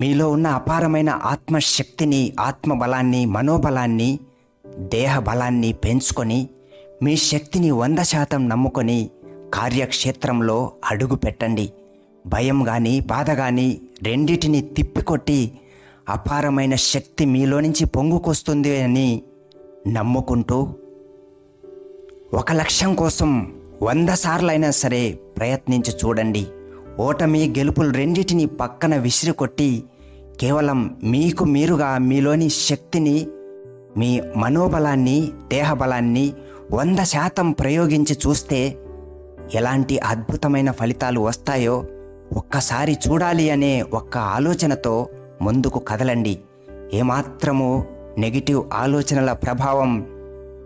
మీలో ఉన్న అపారమైన ఆత్మశక్తిని, ఆత్మబలాన్ని, మనోబలాన్ని, దేహ బలాన్ని పెంచుకొని మీ శక్తిని 100% నమ్ముకొని కార్యక్షేత్రంలో అడుగు పెట్టండి. భయం కానీ, బాధ కానీ రెండిటిని తిప్పికొట్టి అపారమైన శక్తి మీలో నుంచి పొంగుకొస్తుంది అని నమ్ముకుంటూ ఒక లక్ష్యం కోసం 100 సార్లైనా సరే ప్రయత్నించి చూడండి. ఓటమి, గెలుపులు రెండిటిని పక్కన విసిరికొట్టి కేవలం మీకు మీరుగా మీలోని శక్తిని, మీ మనోబలాన్ని, దేహబలాన్ని 100% ప్రయోగించి చూస్తే ఎలాంటి అద్భుతమైన ఫలితాలు వస్తాయో ఒక్కసారి చూడాలి అనే ఒక్క ఆలోచనతో ముందుకు కదలండి. ఏమాత్రము నెగిటివ్ ఆలోచనల ప్రభావం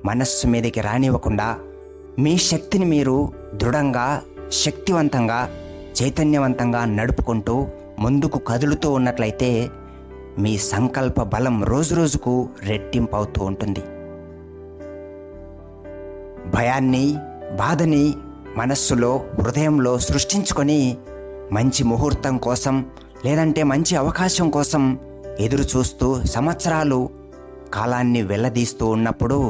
మనస్సు మీదకి రానివ్వకుండా మీ శక్తిని మీరు దృఢంగా, శక్తివంతంగా, చైతన్యవంతంగా నడుపుకుంటూ ముందుకు కదులుతూ ఉన్నట్లయితే మీ సంకల్ప బలం రోజురోజుకు రెట్టింపు అవుతూ ఉంటుంది. భయాన్ని, బాధని మనస్సులో, హృదయంలో సృష్టించుకొని మంచి ముహూర్తం కోసం లేదంటే మంచి అవకాశం కోసం ఎదురు చూస్తూ సంవత్సరాలు కాలాన్ని వెళ్లదీస్తూ ఉన్నప్పుడు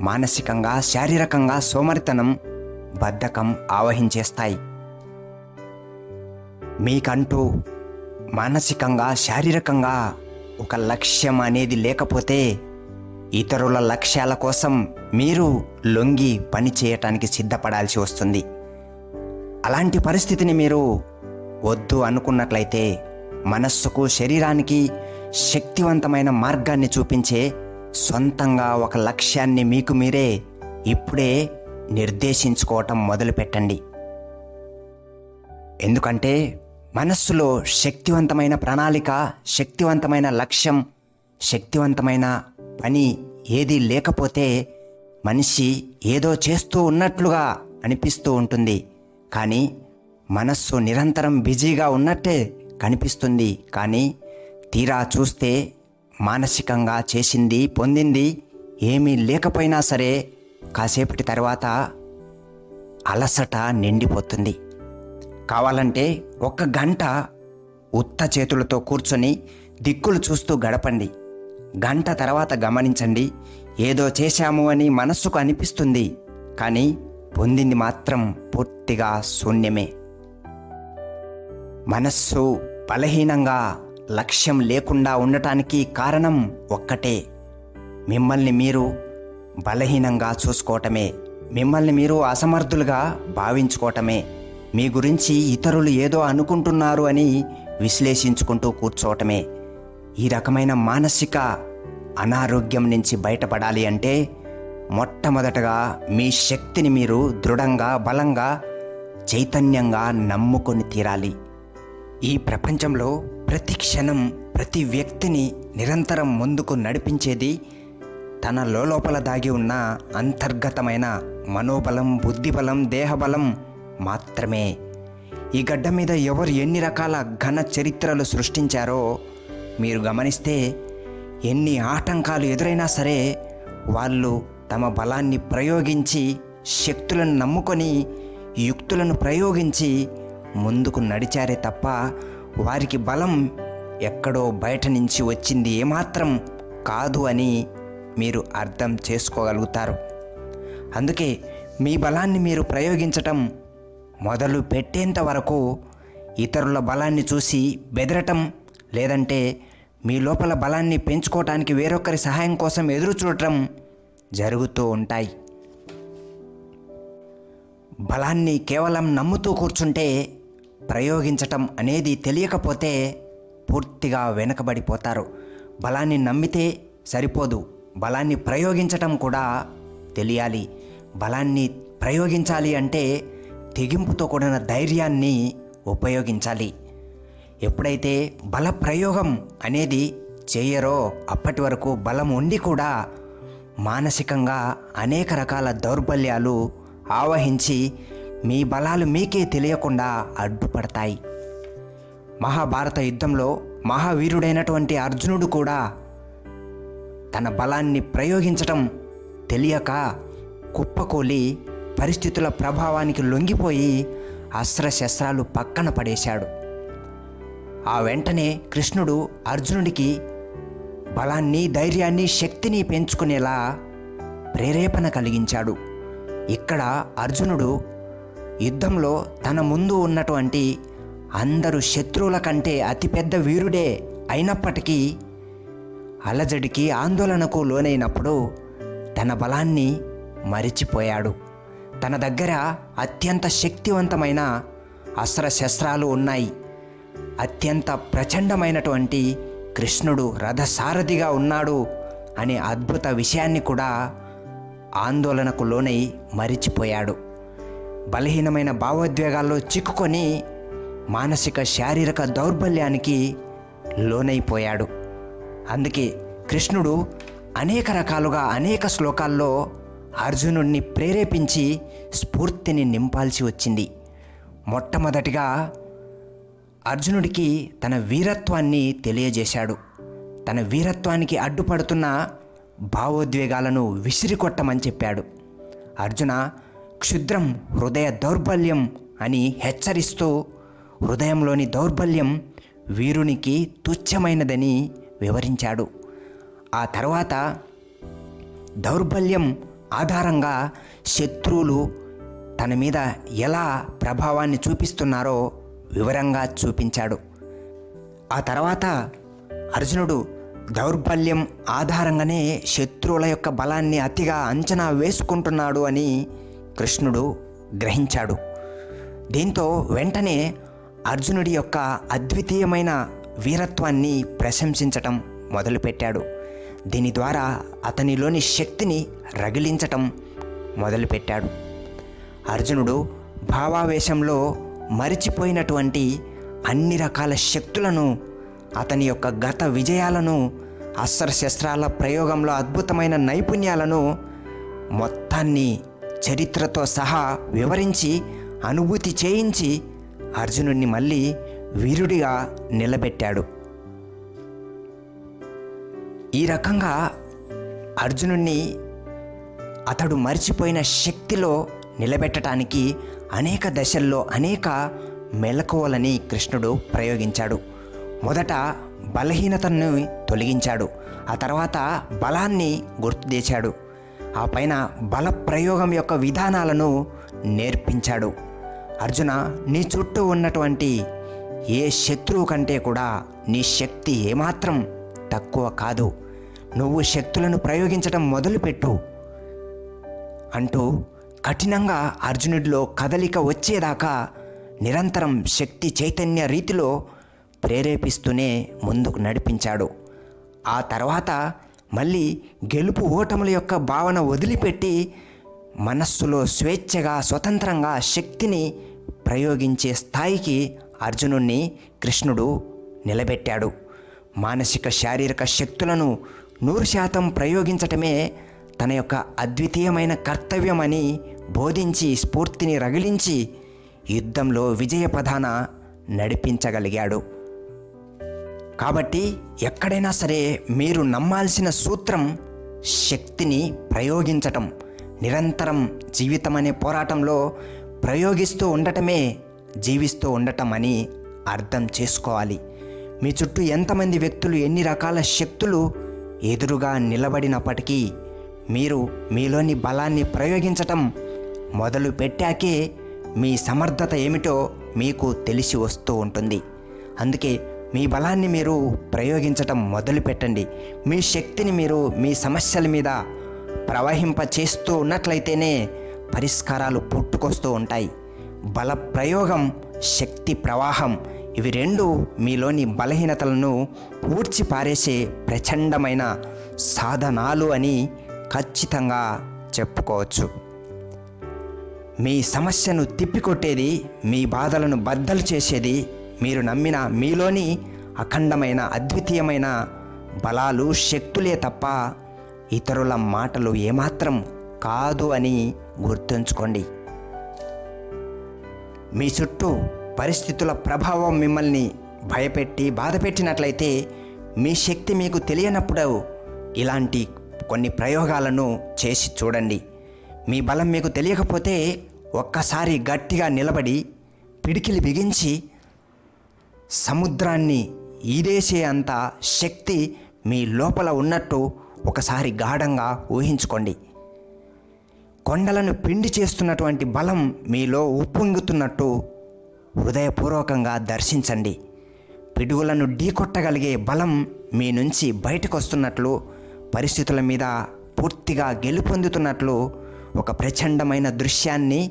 మానసికంగా, శారీరకంగా సోమరితనం, బద్ధకం ఆవహించేస్తాయి. మీకంటూ మానసికంగా, శారీరకంగా ఒక లక్ష్యం అనేది లేకపోతే ఇతరుల లక్ష్యాల కోసం మీరు లొంగి పని చేయటానికి సిద్ధపడాల్సి వస్తుంది. అలాంటి పరిస్థితిని మీరు వద్దు అనుకున్నట్లయితే మనస్సుకు, శరీరానికి శక్తివంతమైన మార్గాన్ని చూపించే సొంతంగా ఒక లక్ష్యాన్ని మీకు మీరే ఇప్పుడే నిర్దేశించుకోవటం మొదలుపెట్టండి. ఎందుకంటే మనస్సులో శక్తివంతమైన ప్రణాళిక, శక్తివంతమైన లక్ష్యం, శక్తివంతమైన పని ఏది లేకపోతే మనిషి ఏదో చేస్తూ ఉన్నట్లుగా అనిపిస్తూ ఉంటుంది. కానీ మనస్సు నిరంతరం బిజీగా ఉన్నట్టే కనిపిస్తుంది. కానీ తీరా చూస్తే మానసికంగా చేసింది, పొందింది ఏమీ లేకపోయినా సరే కాసేపటి తర్వాత అలసట నిండిపోతుంది. కావాలంటే 1 గంట ఉత్త చేతులతో కూర్చొని దిక్కులు చూస్తూ గడపండి. గంట తర్వాత గమనించండి, ఏదో చేశాము అని మనస్సుకు అనిపిస్తుంది. కానీ పొందింది మాత్రం పూర్తిగా శూన్యమే. మనస్సు బలహీనంగా, లక్ష్యం లేకుండా ఉండటానికి కారణం ఒక్కటే, మిమ్మల్ని మీరు బలహీనంగా చూసుకోవటమే, మిమ్మల్ని మీరు అసమర్థులుగా భావించుకోవటమే, మీ గురించి ఇతరులు ఏదో అనుకుంటున్నారు అని విశ్లేషించుకుంటూ కూర్చోవటమే. ఈ రకమైన మానసిక అనారోగ్యం నుంచి బయటపడాలి అంటే మొట్టమొదటగా మీ శక్తిని మీరు దృఢంగా, బలంగా, చైతన్యంగా నమ్ముకొని తీరాలి. ఈ ప్రపంచంలో ప్రతి క్షణం, ప్రతి వ్యక్తిని నిరంతరం ముందుకు నడిపించేది తన లోపల దాగి ఉన్న అంతర్గతమైన మనోబలం, బుద్ధిబలం, దేహబలం మాత్రమే. ఈ గడ్డ మీద ఎవరు ఎన్ని రకాల ఘన చరిత్రలు సృష్టించారో మీరు గమనిస్తే ఎన్ని ఆటంకాలు ఎదురైనా సరే వాళ్ళు తమ బలాన్ని ప్రయోగించి, శక్తులను నమ్ముకొని, యుక్తులను ప్రయోగించి ముందుకు నడిచారే తప్ప వారికి బలం ఎక్కడో బయట నుంచి వచ్చింది ఏమాత్రం కాదు అని మీరు అర్థం చేసుకోగలుగుతారు. అందుకే మీ బలాన్ని మీరు ప్రయోగించటం మొదలు పెట్టేంత వరకు ఇతరుల బలాన్ని చూసి బెదరటం, లేదంటే మీ లోపల బలాన్ని పెంచుకోవటానికి వేరొకరి సహాయం కోసం ఎదురు చూడటం జరుగుతూ ఉంటాయి. బలాన్ని కేవలం నమ్ముతూ కూర్చుంటే, ప్రయోగించటం అనేది తెలియకపోతే పూర్తిగా వెనకబడిపోతారు. బలాన్ని నమ్మితే సరిపోదు, బలాన్ని ప్రయోగించటం కూడా తెలియాలి. బలాన్ని ప్రయోగించాలి అంటే తెగింపుతో కూడిన ధైర్యాన్ని ఉపయోగించాలి. ఎప్పుడైతే బల ప్రయోగం అనేది చేయరో అప్పటి వరకు బలం ఉండి కూడా మానసికంగా అనేక రకాల దౌర్బల్యాలు ఆవహించి మీ బలాలు మీకే తెలియకుండా అడ్డుపడతాయి. మహాభారత యుద్ధంలో మహావీరుడైనటువంటి అర్జునుడు కూడా తన బలాన్ని ప్రయోగించటం తెలియక కుప్పకూలి పరిస్థితుల ప్రభావానికి లొంగిపోయి అస్త్రశస్త్రాలు పక్కన పడేశాడు. ఆ వెంటనే కృష్ణుడు అర్జునుడికి బలాన్ని, ధైర్యాన్ని, శక్తిని పెంచుకునేలా ప్రేరేపణ కలిగించాడు. ఇక్కడ అర్జునుడు యుద్ధంలో తన ముందు ఉన్నటువంటి అందరు శత్రువుల కంటే అతిపెద్ద వీరుడే అయినప్పటికీ అలజడికి, ఆందోళనకు లోనైనప్పుడు తన బలాన్ని మరిచిపోయాడు. తన దగ్గర అత్యంత శక్తివంతమైన అస్త్రశస్త్రాలు ఉన్నాయి. అత్యంత ప్రచండమైనటువంటి కృష్ణుడు రథసారథిగా ఉన్నాడు అనే అద్భుత విషయాన్ని కూడా ఆందోళనకు లోనై మరిచిపోయాడు. బలహీనమైన భావోద్వేగాల్లో చిక్కుకొని మానసిక, శారీరక దౌర్బల్యానికి లోనైపోయాడు. అందుకే కృష్ణుడు అనేక రకాలుగా, అనేక శ్లోకాల్లో అర్జునుడిని ప్రేరేపించి స్ఫూర్తిని నింపాల్సి వచ్చింది. మొట్టమొదటిగా అర్జునుడికి తన వీరత్వాన్ని తెలియజేశాడు. తన వీరత్వానికి అడ్డుపడుతున్న భావోద్వేగాలను విసిరికొట్టమని చెప్పాడు. అర్జున, క్షుద్రం హృదయ దౌర్బల్యం అని హెచ్చరిస్తూ హృదయంలోని దౌర్బల్యం వీరునికి తుచ్చమైనదని వివరించాడు. ఆ తర్వాత దౌర్బల్యం ఆధారంగా శత్రువులు తన మీద ఎలా ప్రభావాన్ని చూపిస్తున్నారో వివరంగా చూపించాడు. ఆ తర్వాత అర్జునుడు దౌర్బల్యం ఆధారంగానే శత్రువుల యొక్క బలాన్ని అతిగా అంచనా వేసుకుంటున్నాడు అని కృష్ణుడు గ్రహించాడు. దీంతో వెంటనే అర్జునుడి యొక్క అద్వితీయమైన వీరత్వాన్ని ప్రశంసించటం మొదలుపెట్టాడు. దీని ద్వారా అతనిలోని శక్తిని రగిలించటం మొదలుపెట్టాడు. అర్జునుడు భావావేశంలో మరిచిపోయినటువంటి అన్ని రకాల శక్తులను, అతని యొక్క గత విజయాలను, అస్త్రశస్త్రాల ప్రయోగంలో అద్భుతమైన నైపుణ్యాలను మొత్తాన్ని చరిత్రతో సహా వివరించి, అనుభూతి చేయించి అర్జునుడిని మళ్ళీ వీరుడిగా నిలబెట్టాడు. ఈ రకంగా అర్జునుడిని అతడు మరిచిపోయిన శక్తిలో నిలబెట్టడానికి అనేక దశల్లో అనేక మెలకువలని కృష్ణుడు ప్రయోగించాడు. మొదట బలహీనతను తొలగించాడు. ఆ తర్వాత బలాన్ని గుర్తు తెచ్చాడు. ఆ పైన బల ప్రయోగం యొక్క విధానాలను నేర్పించాడు. అర్జున, నీ చుట్టూ ఉన్నటువంటి ఏ శత్రువు కంటే కూడా నీ శక్తి ఏమాత్రం తక్కువ కాదు. నువ్వు శక్తులను ప్రయోగించడం మొదలుపెట్టు అంటూ కఠినంగా అర్జునుడిలో కదలిక వచ్చేదాకా నిరంతరం శక్తి చైతన్య రీతిలో ప్రేరేపిస్తూనే ముందుకు నడిపించాడు. ఆ తర్వాత మళ్ళీ గెలుపు ఓటముల యొక్క భావన వదిలిపెట్టి మనస్సులో స్వేచ్ఛగా, స్వతంత్రంగా శక్తిని ప్రయోగించే స్థాయికి అర్జునుడిని కృష్ణుడు నిలబెట్టాడు. మానసిక, శారీరక శక్తులను 100% ప్రయోగించటమే తన యొక్క అద్వితీయమైన కర్తవ్యమని బోధించి, స్ఫూర్తిని రగిలించి యుద్ధంలో విజయ పదాన నడిపించగలిగాడు. కాబట్టి ఎక్కడైనా సరే మీరు నమ్మాల్సిన సూత్రం శక్తిని ప్రయోగించటం. నిరంతరం జీవితం అనే పోరాటంలో ప్రయోగిస్తూ ఉండటమే జీవిస్తూ ఉండటం అని అర్థం చేసుకోవాలి. మీ చుట్టూ ఎంతమంది వ్యక్తులు, ఎన్ని రకాల శక్తులు ఎదురుగా నిలబడినప్పటికీ మీరు మీలోని బలాన్ని ప్రయోగించటం మొదలు పెట్టాకే మీ సమర్థత ఏమిటో మీకు తెలిసి వస్తూ ఉంటుంది. అందుకే మీ బలాన్ని మీరు ప్రయోగించటం మొదలు పెట్టండి. మీ శక్తిని మీరు మీ సమస్యల మీద ప్రవహింప చేస్తూ ఉన్నట్లయితేనే పరిష్కారాలు పుట్టుకొస్తూ ఉంటాయి. బల ప్రయోగం, శక్తి ప్రవాహం, ఇవి రెండు మీలోని బలహీనతలను పూడ్చి పారేసే ప్రచండమైన సాధనాలు అని ఖచ్చితంగా చెప్పుకోవచ్చు. మీ సమస్యను తిప్పికొట్టేది, మీ బాధలను బద్దలు చేసేది మీరు నమ్మిన మీలోని అఖండమైన, అద్వితీయమైన బలాలు, శక్తులే తప్ప ఇతరుల మాటలు ఏమాత్రం కాదు అని గుర్తుంచుకోండి. మీ చుట్టూ పరిస్థితుల ప్రభావం మిమ్మల్ని భయపెట్టి బాధపెట్టినట్లయితే మీ శక్తి మీకు తెలియనప్పుడు ఇలాంటి కొన్ని ప్రయోగాలను చేసి చూడండి. మీ బలం మీకు తెలియకపోతే ఒక్కసారి గట్టిగా నిలబడి పిడికిలి బిగించి సముద్రాన్ని ఈదేసే అంత శక్తి మీ లోపల ఉన్నట్టు ఒకసారి గాఢంగా ఊహించుకోండి. కొండలను పిండి చేస్తున్నటువంటి బలం మీలో ఉప్పొంగుతున్నట్టు హృదయపూర్వకంగా దర్శించండి. పిడుగులను ఢీకొట్టగలిగే బలం మీ నుంచి బయటకు వస్తున్నట్లు, పరిస్థితుల మీద పూర్తిగా గెలుపొందుతున్నట్లు ఒక ప్రచండమైన దృశ్యాన్ని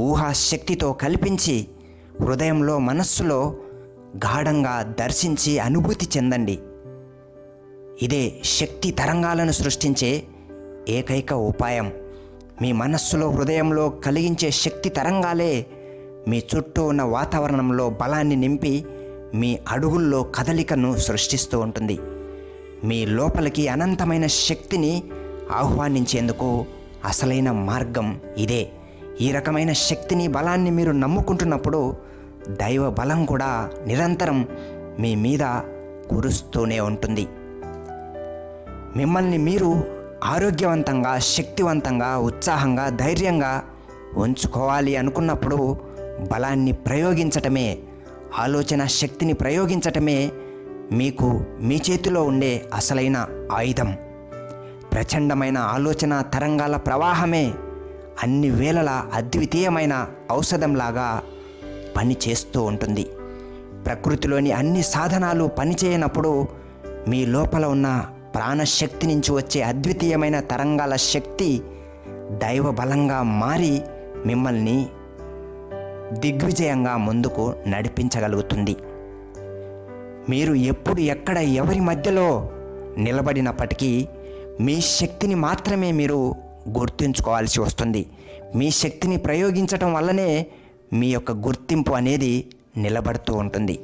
ఊహాశక్తితో కల్పించి హృదయంలో, మనస్సులో గాఢంగా దర్శించి అనుభూతి చెందండి. ఇదే శక్తి తరంగాలను సృష్టించే ఏకైక ఉపాయం. మీ మనస్సులో, హృదయంలో కలిగించే శక్తి తరంగాలే మీ చుట్టూ ఉన్న వాతావరణంలో బలాన్ని నింపి మీ అడుగుల్లో కదలికను సృష్టిస్తూ ఉంటుంది. మీ లోపలికి అనంతమైన శక్తిని ఆహ్వానించేందుకు అసలైన మార్గం ఇదే. ఈ రకమైన శక్తిని, బలాన్ని మీరు నమ్ముకుంటున్నప్పుడు దైవ బలం కూడా నిరంతరం మీ మీద కురుస్తూనే ఉంటుంది. మిమ్మల్ని మీరు ఆరోగ్యవంతంగా, శక్తివంతంగా, ఉత్సాహంగా, ధైర్యంగా ఉంచుకోవాలి అనుకున్నప్పుడు బలాన్ని ప్రయోగించటమే, ఆలోచన శక్తిని ప్రయోగించటమే మీకు మీ చేతిలో ఉండే అసలైన ఆయుధం. ప్రచండమైన ఆలోచన తరంగాల ప్రవాహమే అన్ని వేళలా అద్వితీయమైన ఔషధంలాగా పనిచేస్తూ ఉంటుంది. ప్రకృతిలోని అన్ని సాధనాలు పనిచేయనప్పుడు మీ లోపల ఉన్న ప్రాణశక్తి నుంచి వచ్చే అద్వితీయమైన తరంగాల శక్తి దైవ బలంగా మారి మిమ్మల్ని దిగ్విజయంగా ముందుకు నడిపించగలుగుతుంది. మీరు ఎప్పుడు, ఎక్కడ, ఎవరి మధ్యలో నిలబడినప్పటికీ మీ శక్తిని మాత్రమే మీరు గుర్తుంచుకోవాల్సి వస్తుంది. మీ శక్తిని ప్రయోగించటం వల్లనే మీ యొక్క గుర్తింపు అనేది నిలబడుతూ ఉంటుంది.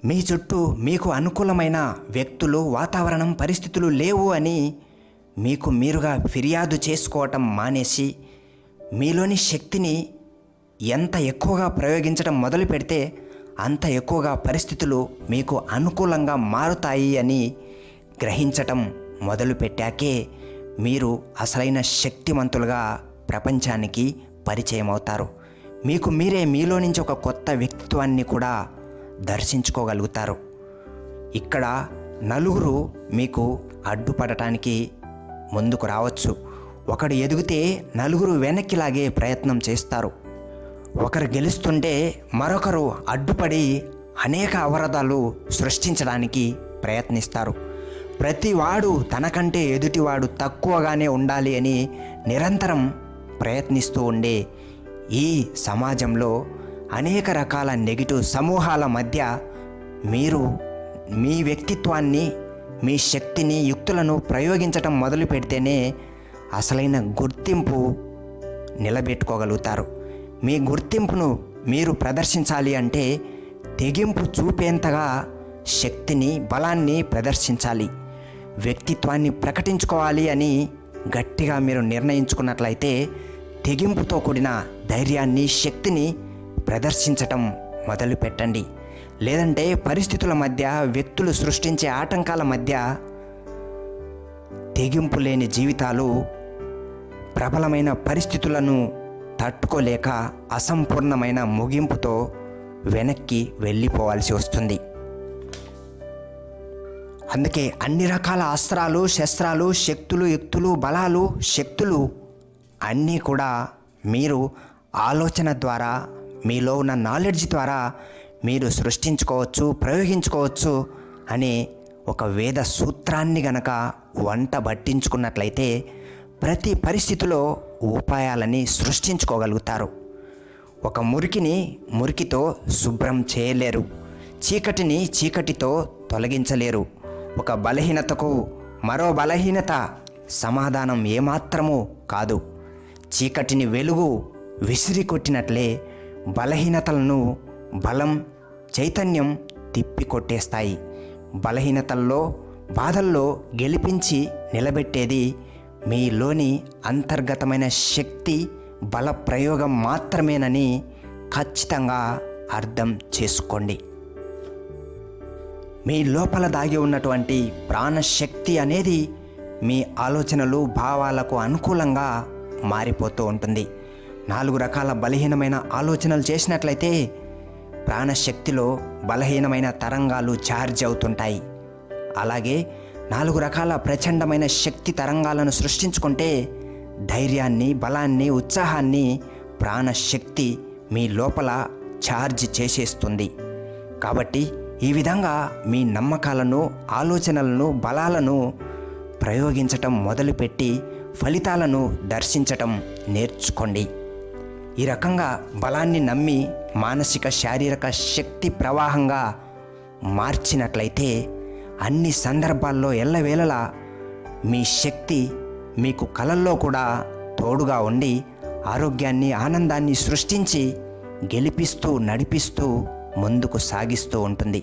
మీ చుట్టూ మీకు అనుకూలమైన వ్యక్తులు, వాతావరణం, పరిస్థితులు లేవు అని మీకు మీరుగా ఫిర్యాదు చేసుకోవటం మానేసి మీలోని శక్తిని ఎంత ఎక్కువగా ప్రయోగించడం మొదలు పెడితే అంత ఎక్కువగా పరిస్థితులు మీకు అనుకూలంగా మారుతాయి అని గ్రహించటం మొదలుపెట్టాకే మీరు అసలైన శక్తిమంతులుగా ప్రపంచానికి పరిచయం అవుతారు. మీకు మీరే మీలో నుంచి ఒక కొత్త వ్యక్తిత్వాన్ని కూడా దర్శించుకోగలుగుతారు. ఇక్కడ నలుగురు మీకు అడ్డుపడటానికి ముందుకు రావచ్చు. ఒకడు ఎదిగితే నలుగురు వెనక్కి లాగే ప్రయత్నం చేస్తారు. ఒకరు గెలుస్తుంటే మరొకరు అడ్డుపడి అనేక అవరోధాలు సృష్టించడానికి ప్రయత్నిస్తారు. ప్రతివాడు తనకంటే ఎదుటివాడు తక్కువగానే ఉండాలి అని నిరంతరం ప్రయత్నిస్తూ ఉండే ఈ సమాజంలో అనేక రకాల నెగిటివ్ సమూహాల మధ్య మీరు మీ వ్యక్తిత్వాన్ని, మీ శక్తిని, యుక్తులను ప్రయోగించటం మొదలు పెడితేనే అసలైన గుర్తింపు నిలబెట్టుకోగలుగుతారు. మీ గుర్తింపును మీరు ప్రదర్శించాలి అంటే తెగింపు చూపేంతగా శక్తిని, బలాన్ని ప్రదర్శించాలి. వ్యక్తిత్వాన్ని ప్రకటించుకోవాలి అని గట్టిగా మీరు నిర్ణయించుకున్నట్లయితే తెగింపుతో కూడిన ధైర్యాన్ని, శక్తిని ప్రదర్శించటం మొదలు పెట్టండి. లేదంటే పరిస్థితుల మధ్య, వ్యక్తులు సృష్టించే ఆటంకాల మధ్య తెగింపు లేని జీవితాలు ప్రబలమైన పరిస్థితులను తట్టుకోలేక అసంపూర్ణమైన ముగింపుతో వెనక్కి వెళ్ళిపోవాల్సి వస్తుంది. అందుకే అన్ని రకాల అస్త్రాలు, శస్త్రాలు, శక్తులు, యుక్తులు, బలాలు, శక్తులు అన్నీ కూడా మీరు ఆలోచన ద్వారా, మీలో ఉన్న నాలెడ్జ్ ద్వారా మీరు సృష్టించుకోవచ్చు, ప్రయోగించుకోవచ్చు అనే ఒక వేద సూత్రాన్ని గనక వంట బట్టించుకున్నట్లయితే ప్రతి పరిస్థితిలో ఉపాయాలని సృష్టించుకోగలుగుతారు. ఒక మురికిని మురికితో శుభ్రం చేయలేరు, చీకటిని చీకటితో తొలగించలేరు. ఒక బలహీనతకు మరో బలహీనత సమాధానం ఏమాత్రమూ కాదు. చీకటిని వెలుగు విసిరి కొట్టినట్లే బలహీనతలను బలం, చైతన్యం తిప్పికొట్టేస్తాయి. బలహీనతల్లో, బాధల్లో గెలిపించి నిలబెట్టేది మీలోని అంతర్గతమైన శక్తి, బల ప్రయోగం మాత్రమేనని ఖచ్చితంగా అర్థం చేసుకోండి. మీ లోపల దాగి ఉన్నటువంటి ప్రాణశక్తి అనేది మీ ఆలోచనలు, భావాలకు అనుకూలంగా మారిపోతూ ఉంటుంది. 4 రకాల బలహీనమైన ఆలోచనలు చేసినట్లయితే ప్రాణశక్తిలో బలహీనమైన తరంగాలు ఛార్జ్ అవుతుంటాయి. అలాగే 4 రకాల ప్రచండమైన శక్తి తరంగాలను సృష్టించుకుంటే ధైర్యాన్ని, బలాన్ని, ఉత్సాహాన్ని ప్రాణశక్తి మీ లోపల ఛార్జ్ చేసేస్తుంది. కాబట్టి ఈ విధంగా మీ నమ్మకాలను, ఆలోచనలను, బలాలను ప్రయోగించటం మొదలుపెట్టి ఫలితాలను దర్శించటం నేర్చుకోండి. ఈ రకంగా బలాన్ని నమ్మి మానసిక, శారీరక శక్తి ప్రవాహంగా మార్చినట్లయితే అన్ని సందర్భాల్లో ఎల్లవేళలా మీ శక్తి మీకు కలల్లో కూడా తోడుగా ఉండి ఆరోగ్యాన్ని, ఆనందాన్ని సృష్టించి గెలిపిస్తూ, నడిపిస్తూ ముందుకు సాగిస్తూ ఉంటుంది.